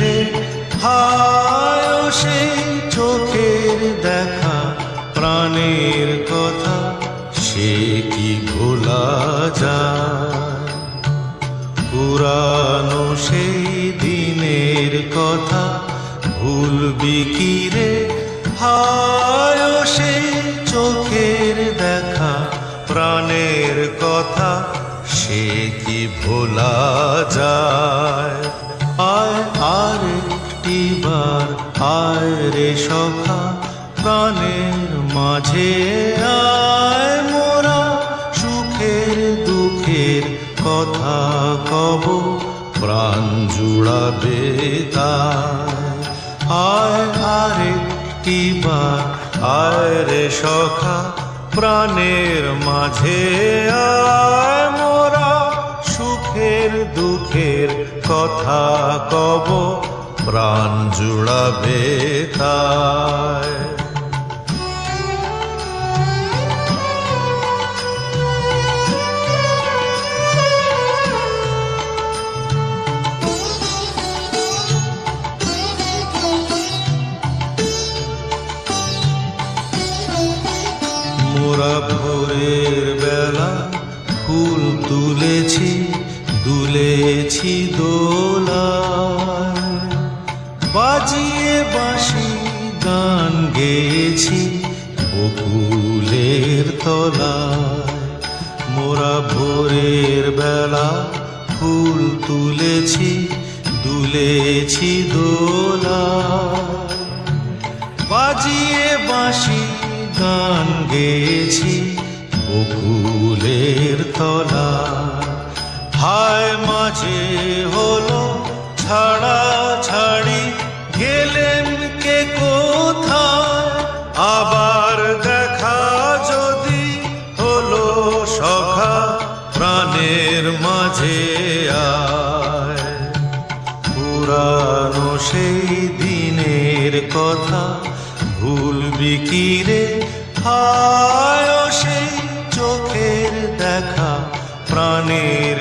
রে হায় সেই চোখের দেখা প্রাণের কথা সে কি ভোলা যায় পুরানো সেই দিনের কথা ভুলবি কি রে হায় সেই চোখের দেখা প্রাণের কথা সে কি ভোলা যায় আয় আর একটিবার আয় রে সখা প্রাণের মাঝে আয় মোরা সুখের দুঃখের কথা কব প্রাণ জুড়াবে তাই আয় আর একটিবার আয় রে সখা প্রাণের মাঝে আয় মোরা সুখের দুঃখের কথা কব প্রাণ জুড়াবে তাই মোরা ভোরের বেলা ফুল তুলেছি দুলেছি দোলায় বাজিয়ে বাঁশি গান গেয়েছি বকুলের তলায় মোরা ভোরের বেলা ফুল তুলেছি দুলেছি দোলায় বাজিয়ে বাঁশি গান গেয়েছি বকুলের তলা হায় মাঝে হলো ছাড়া ছাড়ি গেলেন কে কোথায় আবার দেখা যদি হলো সখা প্রাণের মাঝে আয় পুরানো সেই দিনের কথা ভুলবি কি রে হায় সেই চোখের দেখা প্রাণের